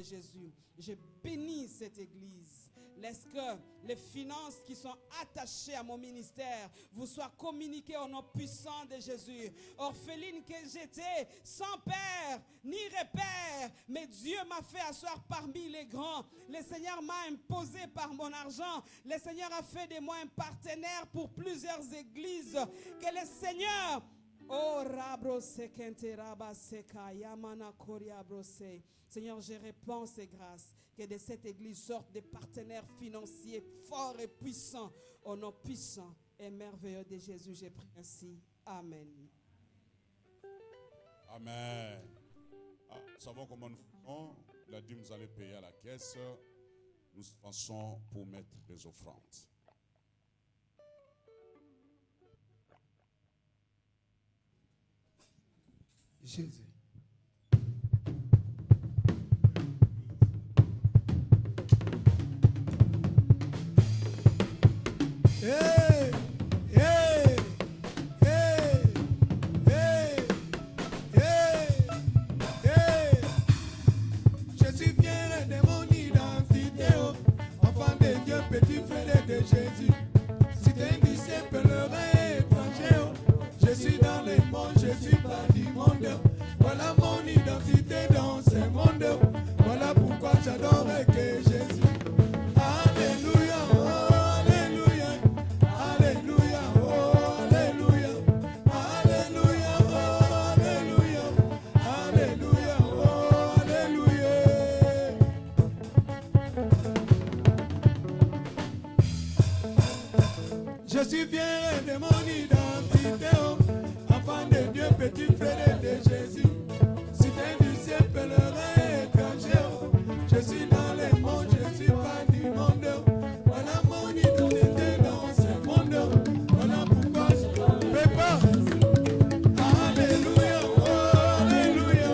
de Jésus, je bénis cette église. Laisse que les finances qui sont attachées à mon ministère vous soient communiquées au nom puissant de Jésus. Orpheline que j'étais, sans père ni repère, mais Dieu m'a fait asseoir parmi les grands. Le Seigneur m'a imposé par mon argent. Le Seigneur a fait de moi un partenaire pour plusieurs églises. Que le Seigneur... Oh, Seigneur, je répands ces grâces. Que de cette église sortent des partenaires financiers forts et puissants. Au nom puissant et merveilleux de Jésus, j'ai prié ainsi. Amen. Amen. Nous savons comment nous faisons. Il a dit vous allez payer à la caisse. Nous pensons pour mettre les offrandes. Jésus. Hey, hey, hey, hey, hey, hey. Je suis fier de mon identité, oh, enfant de Dieu, petit frère de Jésus. Si t'es un disciple, le rêve étranger, oh, je suis dans les mondes, je suis pas du monde. Voilà mon identité dans ce monde. Voilà pourquoi j'adore que Jésus. Alléluia, oh, alléluia, alléluia, oh, alléluia, alléluia, oh, alléluia, alléluia, oh, alléluia. Je suis fier de mon identité, oh, enfant de Dieu, petit frère de Jésus. Si t'es du ciel, pèlerin étranger, oh, je suis dans les mondes, je suis pas du monde. Voilà mon identité dans ce monde. Voilà pourquoi je prépare. Alléluia, oh, alléluia,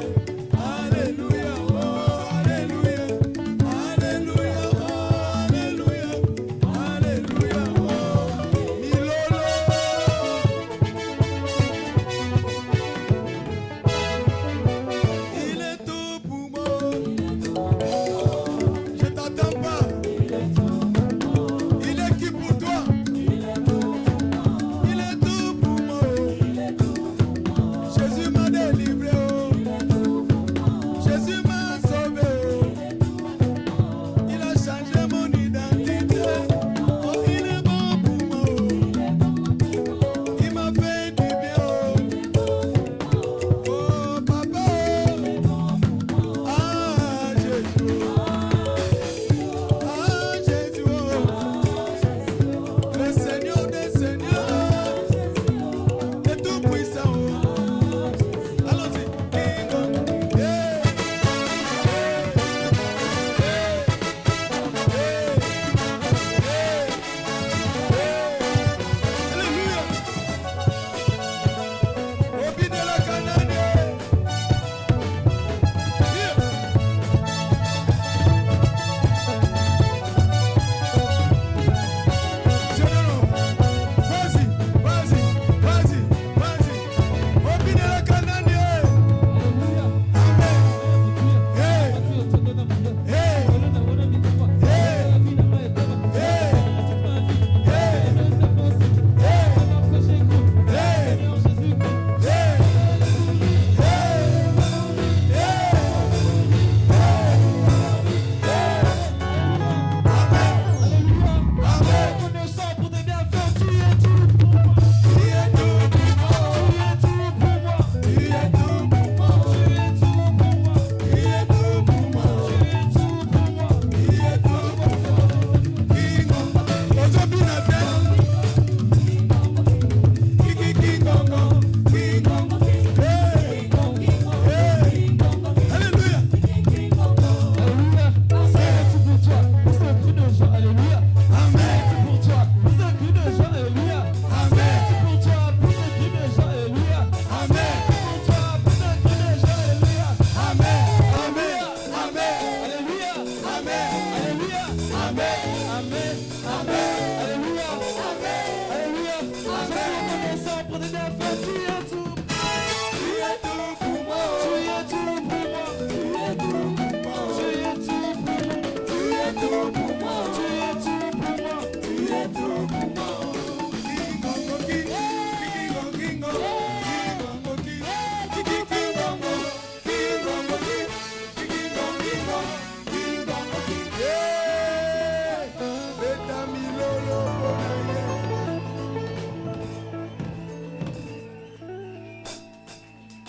alléluia, oh, alléluia, alléluia, oh, alléluia, alléluia, oh, Milolo.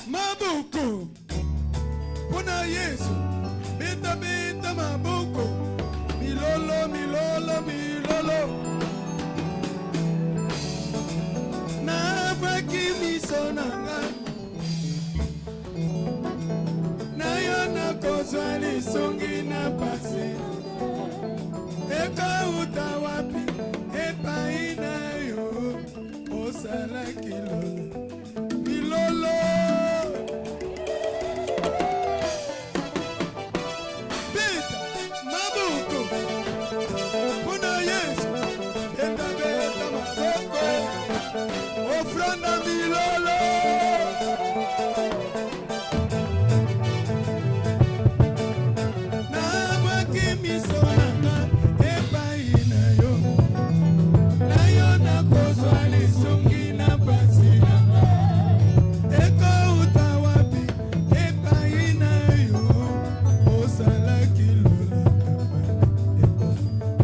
Mabuko, Puna Yesu, Beta Beta Mabuko, Milolo, Milolo, Milolo. Na baki misonanga, na yana kozwali songi na pasi. Eka utawapi, epa ina yo, osala kilolo, Milolo. Ofranda milolo, na baki misonanga epa ina yo, na yo na kozwali songi na pasi nanga, eko utawapi epa ina yo, osala kilolo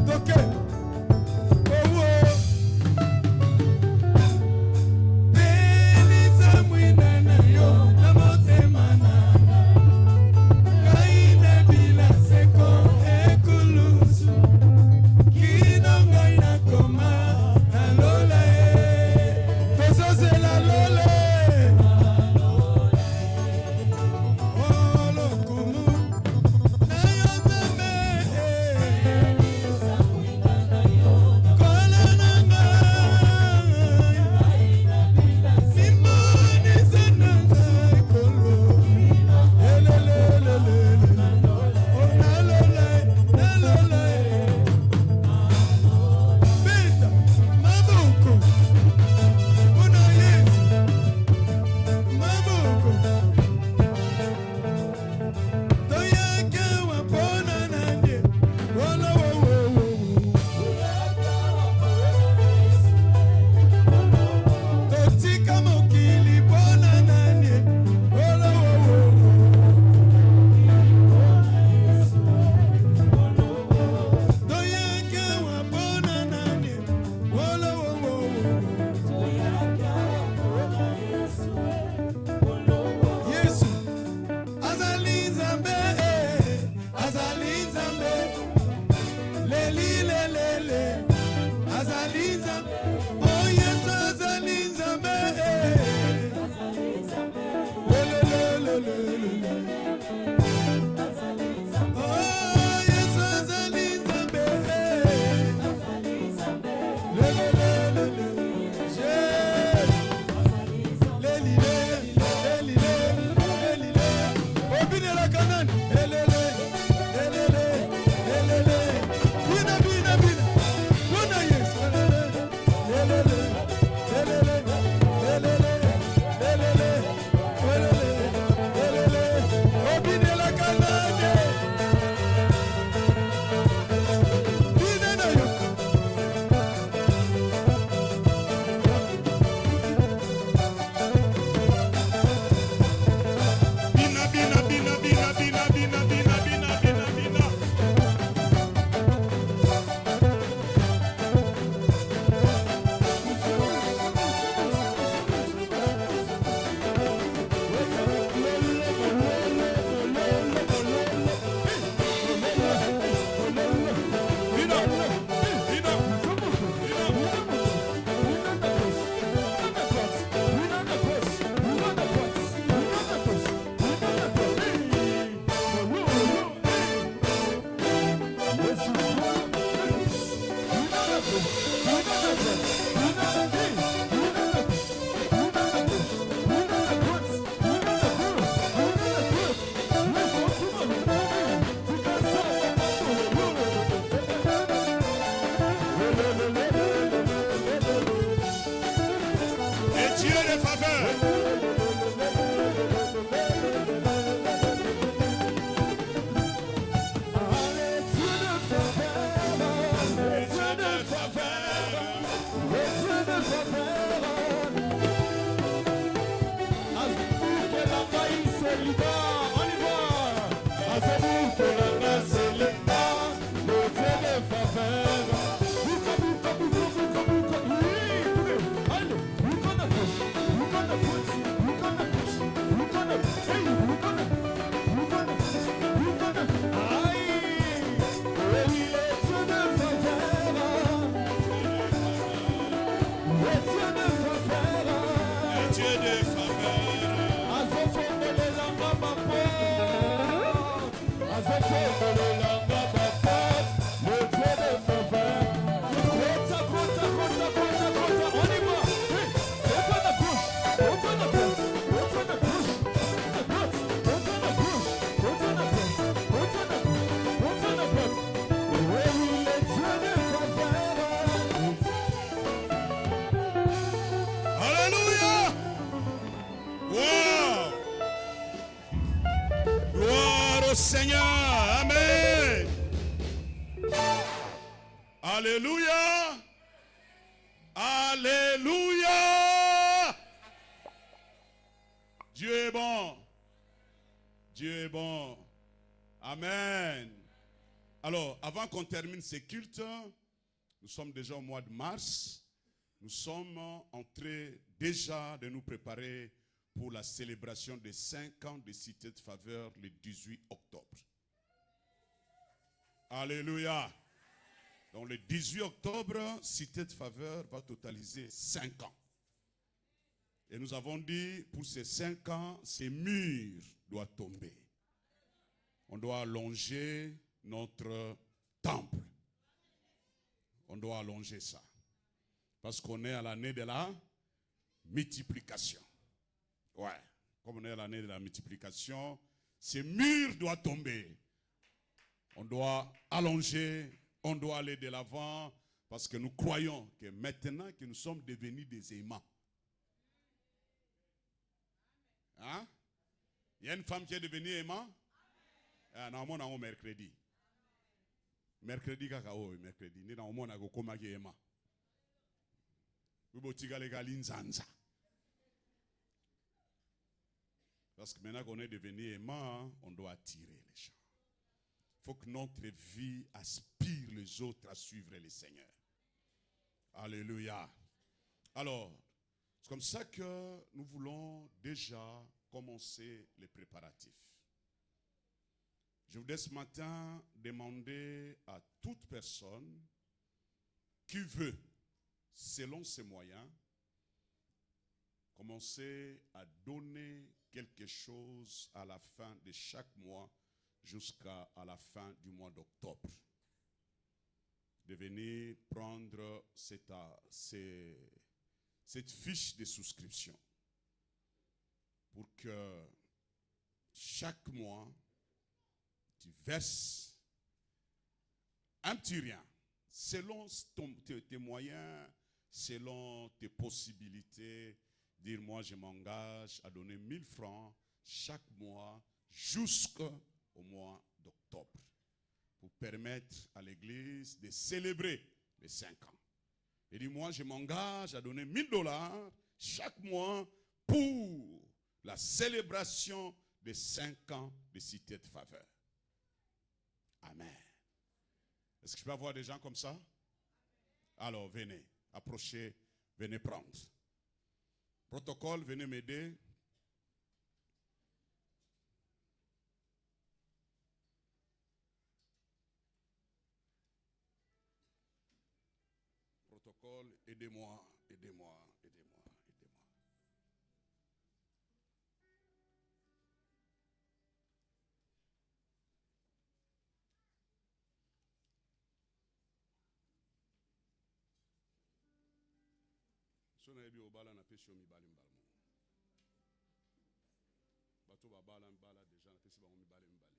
toke. Hey! Alléluia. Alléluia. Dieu est bon. Dieu est bon. Amen. Alors, avant qu'on termine ces cultes, nous sommes déjà au mois de mars. Nous sommes en train déjà de nous préparer pour la célébration des 5 ans de Cité de Faveur le 18 octobre. Alléluia. Donc le 18 octobre, Cité de Faveur va totaliser 5 ans. Et nous avons dit, pour ces 5 ans, ces murs doivent tomber. On doit allonger notre temple. On doit allonger ça. Parce qu'on est à l'année de la multiplication. Ouais, comme on est à l'année de la multiplication, ces murs doivent tomber. On doit allonger, on doit aller de l'avant, parce que nous croyons que maintenant que nous sommes devenus des aimants. Hein? Il y a une femme qui est devenue aimant? Ah, non, on a mercredi. Mercredi, mercredi. Nous avons un koma qui est aimant. Parce que maintenant qu'on est devenu aimant, on doit attirer les gens. Il faut que notre vie aspire les autres à suivre le Seigneur. Alléluia. Alors, c'est comme ça que nous voulons déjà commencer les préparatifs. Je voudrais ce matin demander à toute personne qui veut, selon ses moyens, commencer à donner quelque chose à la fin de chaque mois jusqu'à la fin du mois d'octobre. De venir prendre cette fiche de souscription pour que chaque mois, tu verses un petit rien, selon tes moyens, selon tes possibilités. Dire, moi, je m'engage à donner 1000 francs chaque mois jusqu'au mois d'octobre pour permettre à l'église de célébrer les 5 ans. Et dit, moi, je m'engage à donner 1000 $ chaque mois pour la célébration des 5 ans de Cité de Faveur. Amen. Est-ce que je peux avoir des gens comme ça? Alors, venez, approchez, venez prendre. Protocole, venez m'aider. Protocole, aidez-moi, aidez-moi, aidez-moi, aidez-moi. Sona ebi obala na pesi o mibale mbalmo. Bato babala mbala déjà na pesi bango mibale mbale.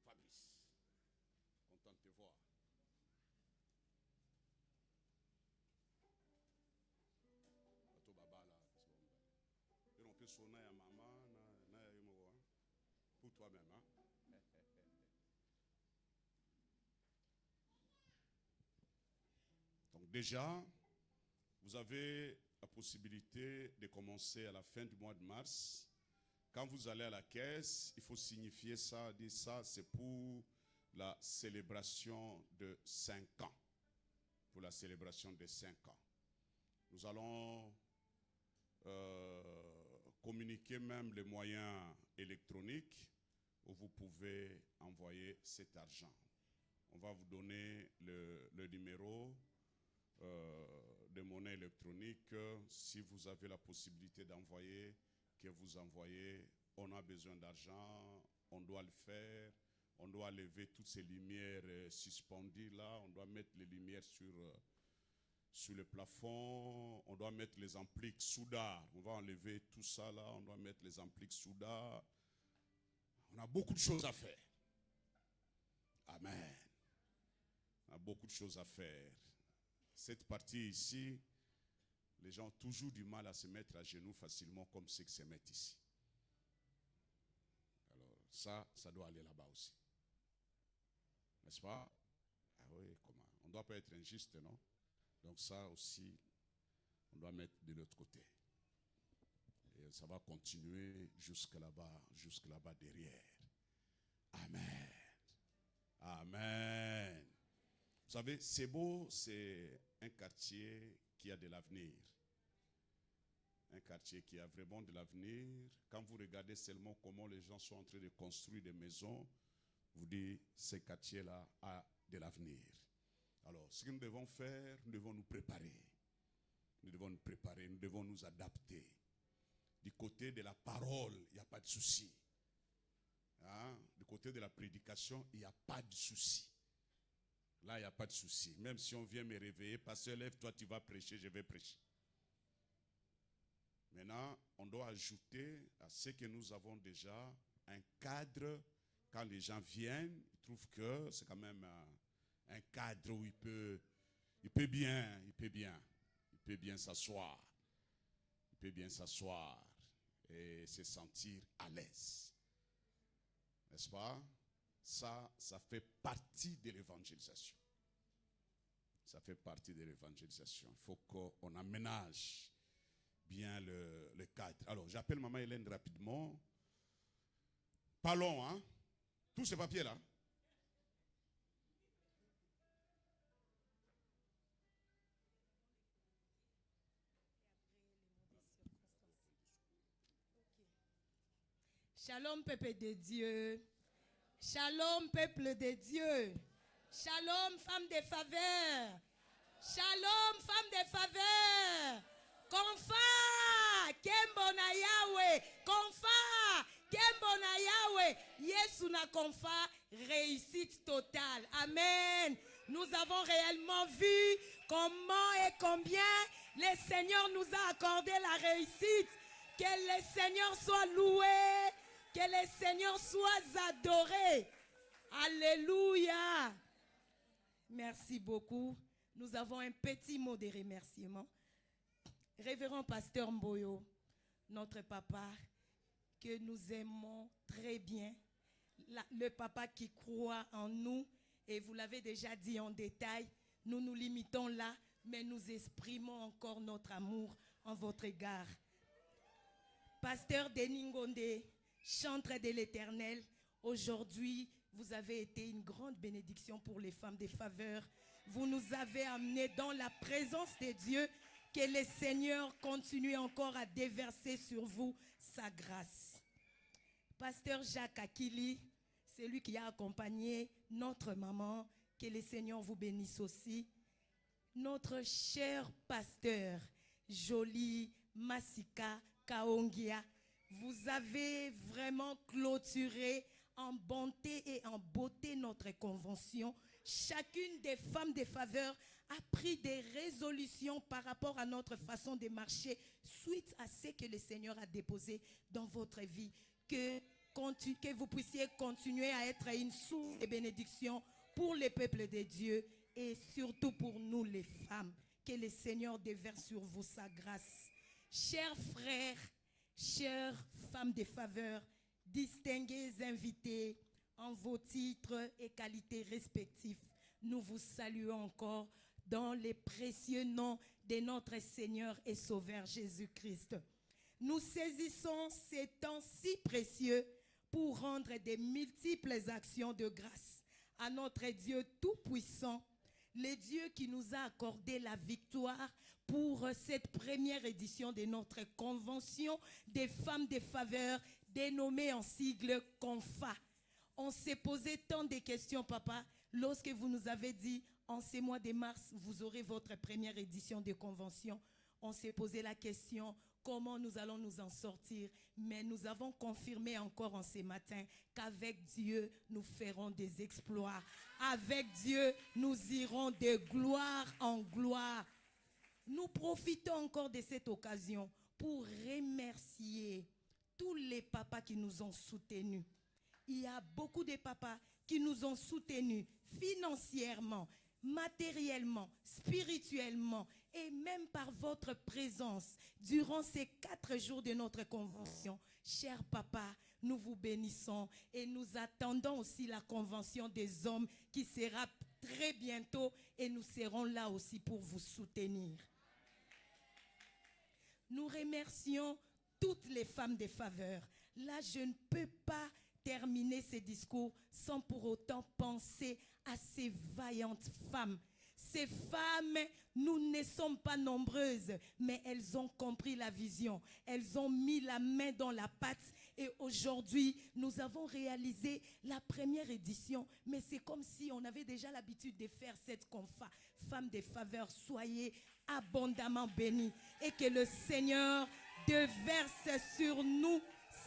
Fabrice, content de te voir. Bato babala pesi bango mbale. Et on peut sonner à maman na ya yumo pour toi-même, hein? Donc déjà, vous avez la possibilité de commencer à la fin du mois de mars. Quand vous allez à la caisse, il faut signifier ça, dire ça, c'est pour la célébration de 5 ans. Pour la célébration de 5 ans. Nous allons communiquer même les moyens électroniques où vous pouvez envoyer cet argent. On va vous donner le numéro de monnaie électronique. Si vous avez la possibilité d'envoyer, que vous envoyez. On a besoin d'argent, on doit le faire. On doit lever toutes ces lumières suspendues là. On doit mettre les lumières sur le plafond. On doit mettre les amplis Souda. On va enlever tout ça là. On doit mettre les amplis Souda. On a beaucoup de choses à faire. Amen. On a beaucoup de choses à faire. Cette partie ici, les gens ont toujours du mal à se mettre à genoux facilement comme ceux qui se mettent ici. Alors ça doit aller là-bas aussi. N'est-ce pas? Ah oui, comment? On ne doit pas être injuste, non? Donc ça aussi, on doit mettre de l'autre côté. Et ça va continuer jusque là-bas derrière. Amen. Amen. Vous savez, Sebo, c'est un quartier qui a de l'avenir. Un quartier qui a vraiment de l'avenir. Quand vous regardez seulement comment les gens sont en train de construire des maisons, vous dites, ce quartier-là a de l'avenir. Alors, ce que nous devons faire, nous devons nous préparer. Nous devons nous préparer, nous devons nous adapter. Du côté de la parole, il n'y a pas de souci. Hein? Du côté de la prédication, il n'y a pas de souci. Là, il n'y a pas de souci. Même si on vient me réveiller, pasteur, lève-toi, tu vas prêcher, je vais prêcher. Maintenant, on doit ajouter à ce que nous avons déjà un cadre. Quand les gens viennent, ils trouvent que c'est quand même un cadre où il peut bien s'asseoir. Il peut bien s'asseoir et se sentir à l'aise. N'est-ce pas? Ça fait partie de l'évangélisation. Ça fait partie de l'évangélisation. Il faut qu'on aménage bien le cadre. Alors, j'appelle maman Hélène rapidement. Pas long, hein? Tous ces papiers-là. Shalom, peuple de Dieu. Shalom, peuple de Dieu. Shalom, femme de faveur. Shalom, femme de faveur. Konfa, Kembona Yahweh. Konfa, Kembona Yahweh. Yesu na konfa, réussite totale. Amen. Nous avons réellement vu comment et combien le Seigneur nous a accordé la réussite. Que le Seigneur soit loué. Que le Seigneur soit adoré. Alléluia. Merci beaucoup. Nous avons un petit mot de remerciement. Révérend pasteur Mboyo, notre papa, que nous aimons très bien. Le papa qui croit en nous, et vous l'avez déjà dit en détail, nous nous limitons là, mais nous exprimons encore notre amour en votre égard. Pasteur Denis Ngonde, chantre de l'Éternel, aujourd'hui, vous avez été une grande bénédiction pour les femmes de faveur. Vous nous avez amenés dans la présence de Dieu. Que le Seigneur continue encore à déverser sur vous sa grâce. Pasteur Jacques Akili, c'est lui qui a accompagné notre maman. Que le Seigneur vous bénisse aussi. Notre cher pasteur, Jolie Masika Kaongia, vous avez vraiment clôturé en bonté et en beauté notre convention. Chacune des femmes de faveur a pris des résolutions par rapport à notre façon de marcher suite à ce que le Seigneur a déposé dans votre vie. Que vous puissiez continuer à être une source de bénédiction pour les peuples de Dieu et surtout pour nous les femmes. Que le Seigneur déverse sur vous sa grâce. Chers frères, chères femmes de faveur, distingués invités en vos titres et qualités respectifs, nous vous saluons encore dans les précieux noms de notre Seigneur et Sauveur Jésus-Christ. Nous saisissons ces temps si précieux pour rendre des multiples actions de grâce à notre Dieu Tout-Puissant, le Dieu qui nous a accordé la victoire pour cette première édition de notre convention des femmes de faveur dénommée en sigle CONFA. On s'est posé tant de questions, papa, lorsque vous nous avez dit en ces mois de mars, vous aurez votre première édition de convention. On s'est posé la question, comment nous allons nous en sortir? Mais nous avons confirmé encore en ces matins qu'avec Dieu, nous ferons des exploits. Avec Dieu, nous irons de gloire en gloire. Nous profitons encore de cette occasion pour remercier tous les papas qui nous ont soutenus. Il y a beaucoup de papas qui nous ont soutenus financièrement, matériellement, spirituellement et même par votre présence durant ces 4 jours de notre convention. Cher papa, nous vous bénissons et nous attendons aussi la convention des hommes qui sera très bientôt et nous serons là aussi pour vous soutenir. Nous remercions toutes les femmes de faveur. Là, je ne peux pas terminer ce discours sans pour autant penser à ces vaillantes femmes. Ces femmes, nous ne sommes pas nombreuses, mais elles ont compris la vision. Elles ont mis la main dans la pâte et aujourd'hui, nous avons réalisé la première édition. Mais c'est comme si on avait déjà l'habitude de faire cette confa. Femmes de faveur, soyez abondamment bénies et que le Seigneur déverse sur nous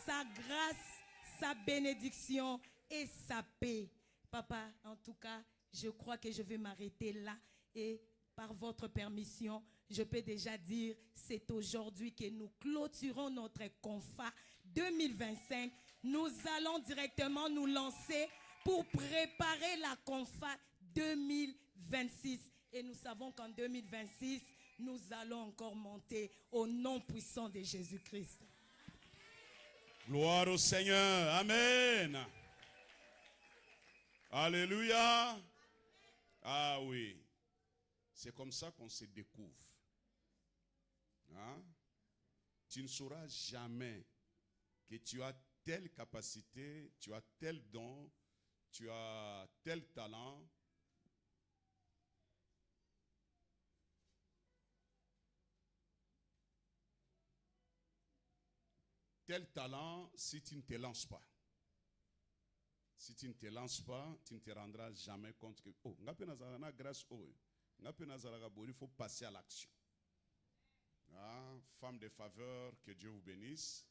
sa grâce, sa bénédiction et sa paix. Papa, en tout cas, je crois que je vais m'arrêter là et par votre permission, je peux déjà dire c'est aujourd'hui que nous clôturons notre CONFA 2025. Nous allons directement nous lancer pour préparer la CONFA 2026. Et nous savons qu'en 2026, nous allons encore monter au nom puissant de Jésus-Christ. Gloire au Seigneur. Amen. Alléluia. Ah oui. C'est comme ça qu'on se découvre. Hein? Tu ne sauras jamais que tu as telle capacité, tu as tel don, tu as tel talent. Tel talent si tu ne te lances pas. Si tu ne te lances pas, tu ne te rendras jamais compte que oh, grâce il faut passer à l'action. Ah, femmes de faveur, que Dieu vous bénisse.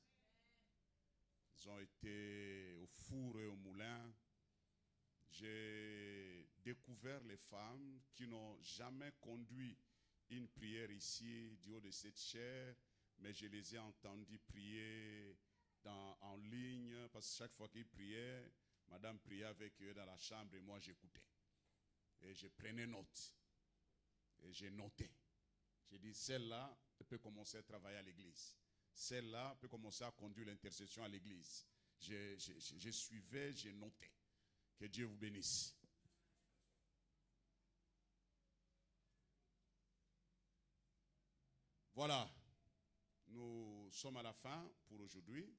Ils ont été au four et au moulin. J'ai découvert les femmes qui n'ont jamais conduit une prière ici du haut de cette chaire, mais je les ai entendues prier en ligne, parce que chaque fois qu'ils priaient, madame priait avec eux dans la chambre et moi j'écoutais. Et je prenais note. Et j'ai noté. J'ai dit, celle-là peut commencer à travailler à l'église. Celle-là peut commencer à conduire l'intercession à l'église. Je suivais, j'ai noté. Que Dieu vous bénisse. Voilà. Nous sommes à la fin pour aujourd'hui.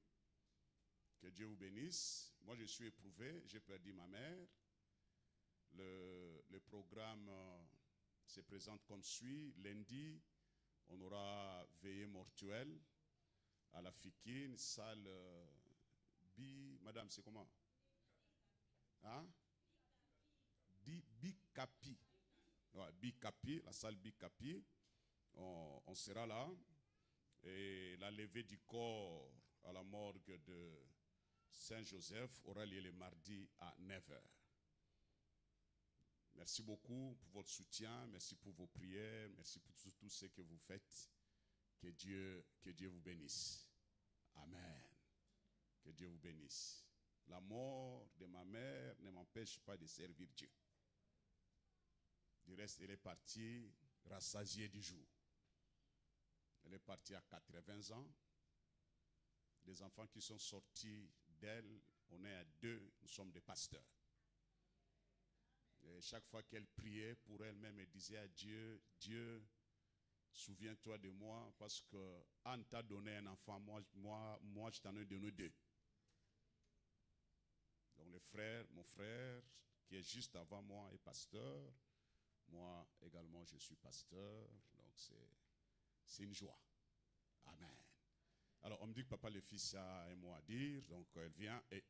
Que Dieu vous bénisse. Moi, je suis éprouvé. J'ai perdu ma mère. Le programme se présente comme suit. Lundi, on aura veillée mortuelle à la Fikine, salle Madame, c'est comment? Hein? Bikapi. Ouais, Bikapi, la salle Bikapi. On sera là. Et la levée du corps à la morgue de Saint-Joseph aura lieu le mardi à 9h. Merci beaucoup pour votre soutien, merci pour vos prières, merci pour tout ce que vous faites. Que Dieu vous bénisse. Amen. Que Dieu vous bénisse. La mort de ma mère ne m'empêche pas de servir Dieu. Du reste, elle est partie rassasiée du jour. Elle est partie à 80 ans. Les enfants qui sont sortis d'elle, on est à 2, nous sommes des pasteurs. Et chaque fois qu'elle priait pour elle-même, elle disait à Dieu, Dieu, souviens-toi de moi parce que Anne t'a donné un enfant, moi je t'en ai donné 2. Donc mon frère qui est juste avant moi est pasteur. Moi également je suis pasteur. Donc c'est une joie. Amen. Alors on me dit que papa le fils a un mot à dire. Donc elle vient et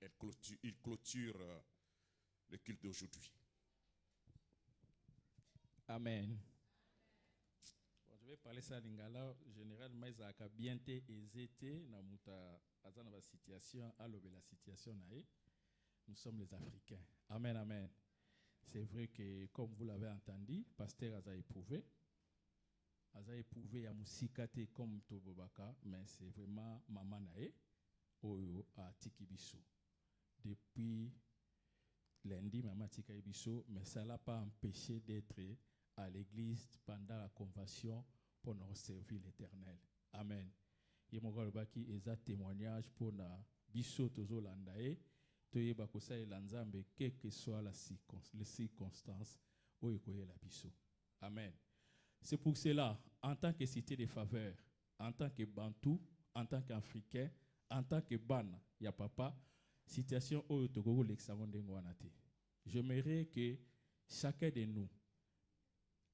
il clôture le culte d'aujourd'hui. Amen. Bon, je vais parler ça à Lingala. Généralement, ils ont bien été dans la situation, la situation. Nous sommes les Africains. Amen, amen. C'est vrai que, comme vous l'avez entendu, pasteur a éprouvé à Musikate comme Tobobaka, mais c'est vraiment Maman Nae, Oyo à Tikibiso. Depuis lundi, Maman Tikibiso, mais ça ne l'a pas empêché d'être à l'église pendant la convention pour nous servir l'Éternel. Amen. Et mon gars, qui est un témoignage pour na biso tozo landae, toye bakosa e lanzambe, quelle que soit les circonstances où il y a la biso. Amen. C'est pour cela, en tant que cité de faveur, en tant que Bantou, en tant qu'Africain, en tant que Ban, ya papa, situation où Togo l'examen de Ngwanate. J'aimerais que chacun de nous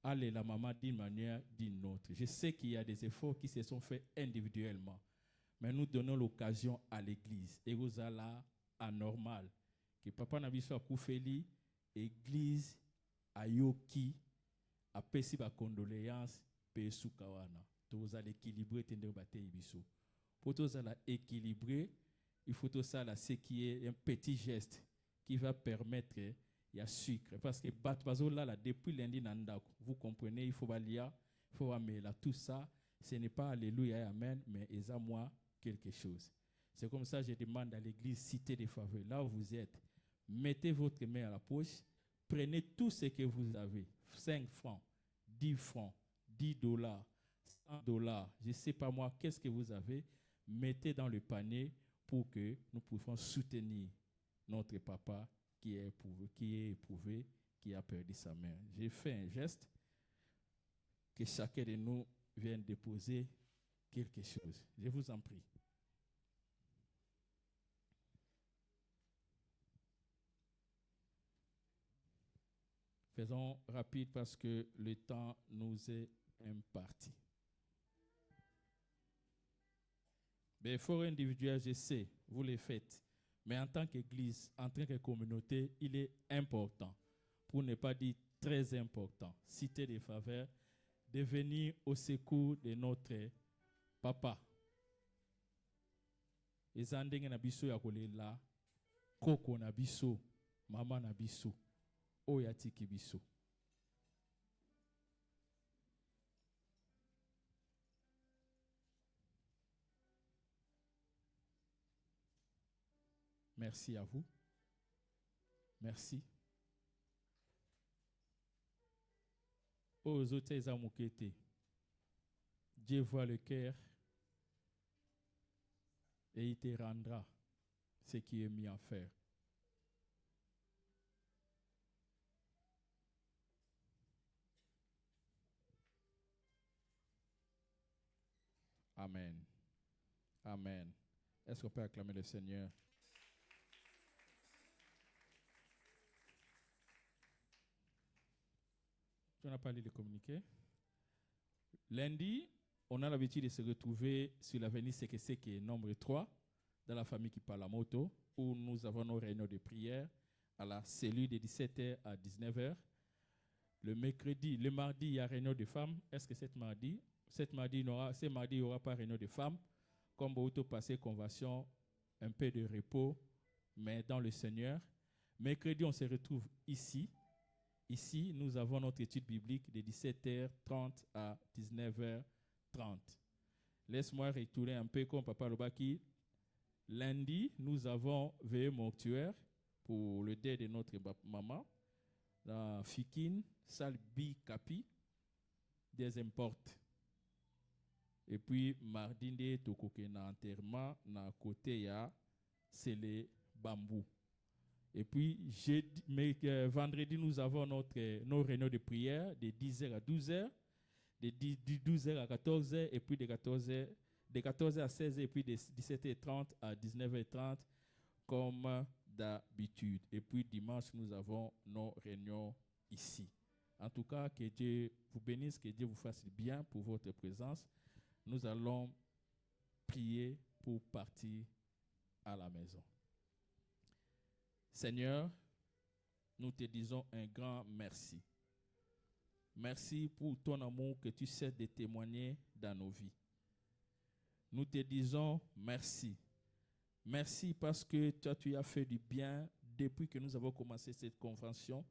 allez la maman d'une manière d'une autre. Je sais qu'il y a des efforts qui se sont faits individuellement, mais nous donnons l'occasion à l'église. Et vous allez anormal que papa n'a pas koufeli église ayoki a pesi ba condoléances pe soukawana. Tous allez équilibrer tende bate ibiso. Pour tous allez équilibrer, il faut tout ça là ce qui est un petit geste qui va permettre il y a sucre parce que là depuis lundi nandako vous comprenez il faut balia il faut amener là tout ça ce n'est pas alléluia et amen mais est à moi quelque chose. C'est comme ça que je demande à l'église cité des faveurs là où vous êtes, mettez votre main à la poche, prenez tout ce que vous avez, 5 francs, 10 francs, 10 dollars, 100 dollars, je sais pas moi qu'est-ce que vous avez, mettez dans le panier pour que nous puissions soutenir notre papa qui est éprouvé, qui a perdu sa mère. J'ai fait un geste que chacun de nous vienne déposer quelque chose. Je vous en prie. Faisons rapide parce que le temps nous est imparti. Mais efforts individuels, je sais, vous les faites. Mais en tant qu'église, en tant que communauté, il est important, pour ne pas dire très important, citer des faveurs, de venir au secours de notre papa. Et zandenge na biso ya kolela, koko na biso, mama na biso, oyatiki biso. Merci à vous. Merci. Aux autres amokete, Dieu voit le cœur et il te rendra ce qui est mis en faire. Amen. Amen. Est-ce qu'on peut acclamer le Seigneur? On n'a pas lu le communiqué. Lundi, on a l'habitude de se retrouver sur l'avenue Sekeseke, nombre 3, dans la famille qui parle à moto, où nous avons nos réunions de prière à la cellule de 17h à 19h. Le mardi, il y a réunion de femmes. Est-ce que ce mardi, il n'y aura pas réunion de femmes? Comme auto passé convention, un peu de repos, mais dans le Seigneur. Mercredi, on se retrouve ici. Ici, nous avons notre étude biblique de 17h30 à 19h30. Laisse-moi retourner un peu comme Papa Lobaki. Lundi, nous avons veillée mortuaire pour le deuil de notre maman. La Fikine, Salbi Kapi, des importes. Et puis, mardi, tokoke na enterrement, na côté ya, c'est les bambous. Et puis, vendredi, nous avons nos réunions de prière de 10h à 12h, de 12h à 14h, et puis de 14h à 16h, et puis de 17h30 à 19h30, comme d'habitude. Et puis, dimanche, nous avons nos réunions ici. En tout cas, que Dieu vous bénisse, que Dieu vous fasse bien pour votre présence. Nous allons prier pour partir à la maison. Seigneur, nous te disons un grand merci. Merci pour ton amour que tu sais de témoigner dans nos vies. Nous te disons merci. Merci parce que tu as fait du bien depuis que nous avons commencé cette convention.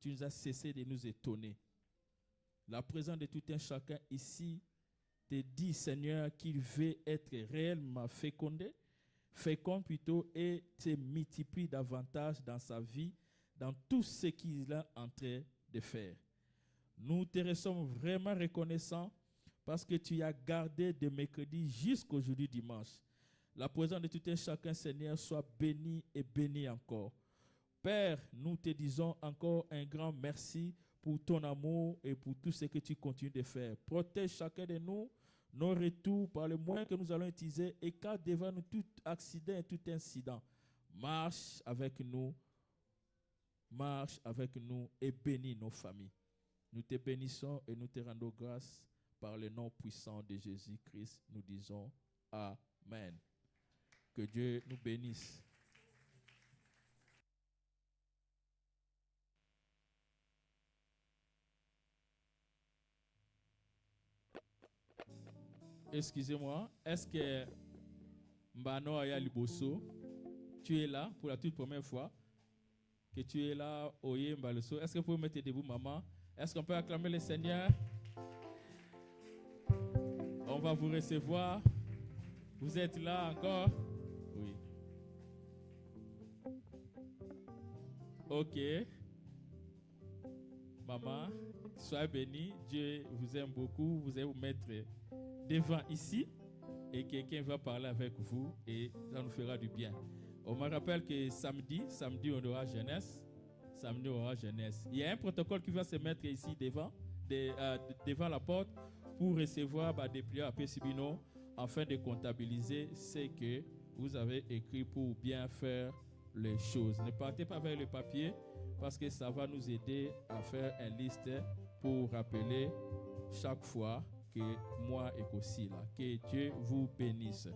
Tu nous as cessé de nous étonner. La présence de tout un chacun ici te dit, Seigneur, qu'il veut être réellement fécondé, fécond plutôt, et te multiplie davantage dans sa vie, dans tout ce qu'il est en train de faire. Nous te sommes vraiment reconnaissants parce que tu as gardé de mercredi jusqu'aujourd'hui dimanche. La présence de tout un chacun, Seigneur, soit bénie et bénie encore. Père, nous te disons encore un grand merci pour ton amour et pour tout ce que tu continues de faire. Protège chacun de nous, nos retours par le moyen que nous allons utiliser, écarte devant nous tout accident et tout incident. Marche avec nous et bénis nos familles. Nous te bénissons et nous te rendons grâce par le nom puissant de Jésus-Christ. Nous disons Amen. Que Dieu nous bénisse. Excusez-moi, est-ce que Mbano Aya Liboso, tu es là pour la toute première fois? Que tu es là, Oye Mbaloso. Est-ce que vous pouvez mettre debout, maman? Est-ce qu'on peut acclamer le Seigneur? On va vous recevoir. Vous êtes là encore? Oui. Ok. Maman, soyez bénie. Dieu vous aime beaucoup. Vous allez vous mettre devant ici et quelqu'un va parler avec vous et ça nous fera du bien. On me rappelle que samedi on aura jeunesse. Samedi on aura jeunesse. Il y a un protocole qui va se mettre ici devant la porte pour recevoir des prières à Pessibino afin de comptabiliser ce que vous avez écrit pour bien faire les choses. Ne partez pas vers le papier parce que ça va nous aider à faire une liste pour rappeler chaque fois que moi et qu'aussi là. Que Dieu vous bénisse.